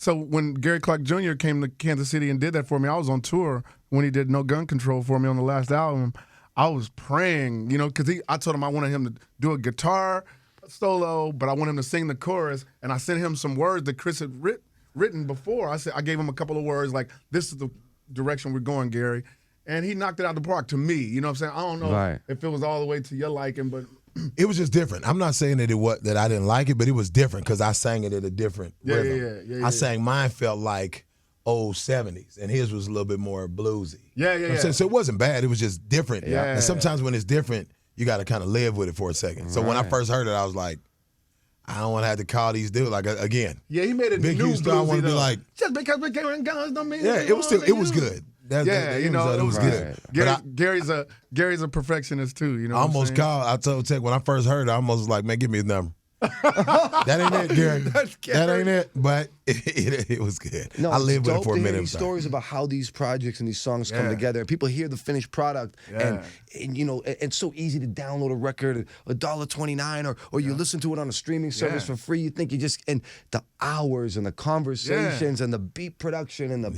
So when Gary Clark Jr. came to Kansas City and did that for me, I was on tour when he did No Gun Control for me on the last album. I was praying, you know, because I told him I wanted him to do a guitar solo, but I want him to sing the chorus, and I sent him some words that Chris had written before. I gave him a couple of words like, "This is the direction we're going, Gary," and he knocked it out of the park to me. You know what I'm saying? I don't know if it was all the way to your liking, but it was just different. I'm not saying that I didn't like it, but it was different because I sang it at a different rhythm. I sang mine felt like old 70s, and his was a little bit more bluesy. Yeah. So it wasn't bad. It was just different. Yeah. And sometimes when it's different, you got to kind of live with it for a second. So when I first heard it, I was like, I don't want to have to call these dudes like again. Yeah, he made it Big new Houston. I want to be like, just because we carrying guns don't mean it was good. It was good. Gary's a perfectionist too. You know, I almost called. I told Tech when I first heard it, I almost was like, man, give me his number. That ain't it, Gary. That ain't it. But it was good. No, I lived with it for a minute. These stories about how these projects and these songs come together, and people hear the finished product, and you know, it's so easy to download a record, $1.29, or you listen to it on a streaming service for free. You think and the hours and the conversations and the beat production and the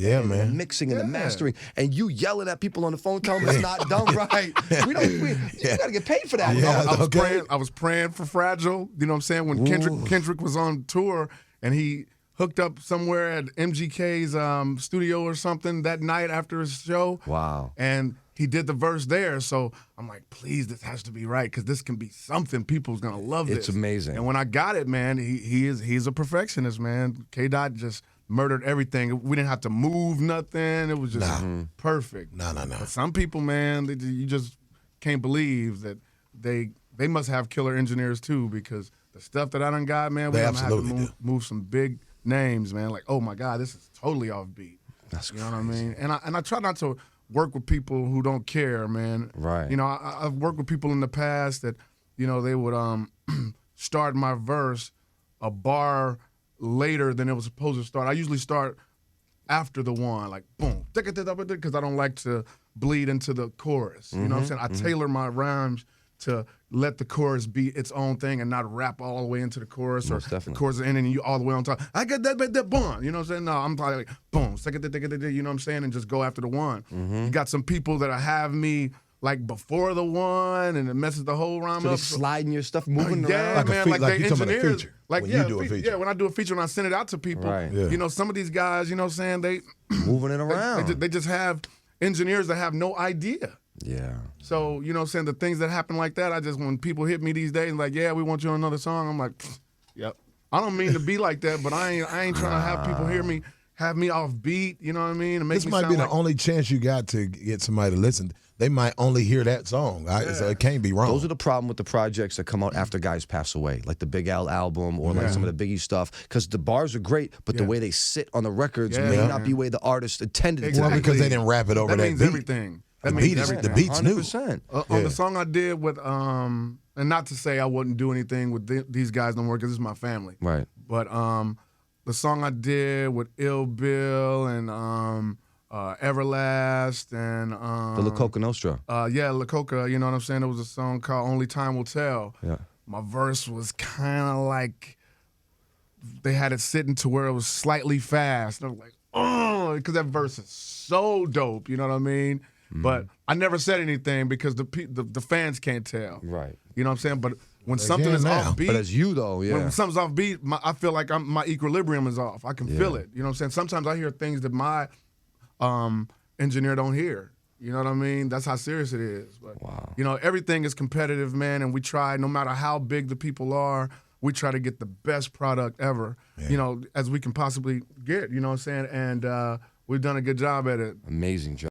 mixing and the mastering, and you yelling at people on the phone, telling them it's not done right. You gotta get paid for that. Yeah, I was praying for Fragile. You know what I'm saying? When Kendrick was on tour and he hooked up somewhere at MGK's studio or something that night after his show. Wow. And he did the verse there. So I'm like, please, this has to be right because this can be something. People's going to love this. It's amazing. And when I got it, man, he's a perfectionist, man. K-Dot just murdered everything. We didn't have to move nothing. It was just perfect. No. But some people, man, you just can't believe that they must have killer engineers too because the stuff that I done got, man, we're going to have to move some big names, man. Like, oh my God, this is totally offbeat. That's you know what I mean? And I try not to work with people who don't care, man. Right. You know, I've worked with people in the past that, you know, they would start my verse a bar later than it was supposed to start. I usually start after the one, like boom, because I don't like to bleed into the chorus. You know what I'm saying? I tailor my rhymes to let the chorus be its own thing and not rap all the way into the chorus or the chorus is ending and you all the way on top. I get that boom. You know what I'm saying? No, I'm probably like boom, you know what I'm saying? And just go after the one. You got some people that have me like before the one and it messes the whole rhyme up. Sliding your stuff, moving around. Like Man, like they engineers. Like when you do a feature. Yeah, when I do a feature and I send it out to people, you know, some of these guys, you know what I'm saying, they moving it around. They just have engineers that have no idea. Yeah. So, you know what I'm saying, the things that happen like that, when people hit me these days, like, yeah, we want you on another song, I'm like, yep. I don't mean to be like that, but I ain't trying to have people have me off beat, you know what I mean? This might be the only chance you got to get somebody to listen. They might only hear that song, so it can't be wrong. Those are the problem with the projects that come out after guys pass away, like the Big Al album or like some of the Biggie stuff, because the bars are great, but the way they sit on the records may not be the way the artist intended it to. Well, because they didn't rap it over that means beat. Everything. The beat's new. 100%. On the song I did with, and not to say I wouldn't do anything with these guys no more because this is my family. Right. But the song I did with Ill Bill and Everlast and the La Coca Nostra. La Coca, you know what I'm saying? There was a song called Only Time Will Tell. Yeah. My verse was kind of like they had it sitting to where it was slightly fast. And I was like, oh, because that verse is so dope, you know what I mean? But I never said anything because the fans can't tell. Right. You know what I'm saying? But when something is offbeat. But as you, though, when something's offbeat, I feel like my equilibrium is off. I can feel it. You know what I'm saying? Sometimes I hear things that my engineer don't hear. You know what I mean? That's how serious it is. But, you know, everything is competitive, man, and we try, no matter how big the people are, we try to get the best product ever, you know, as we can possibly get, you know what I'm saying? And we've done a good job at it. Amazing job.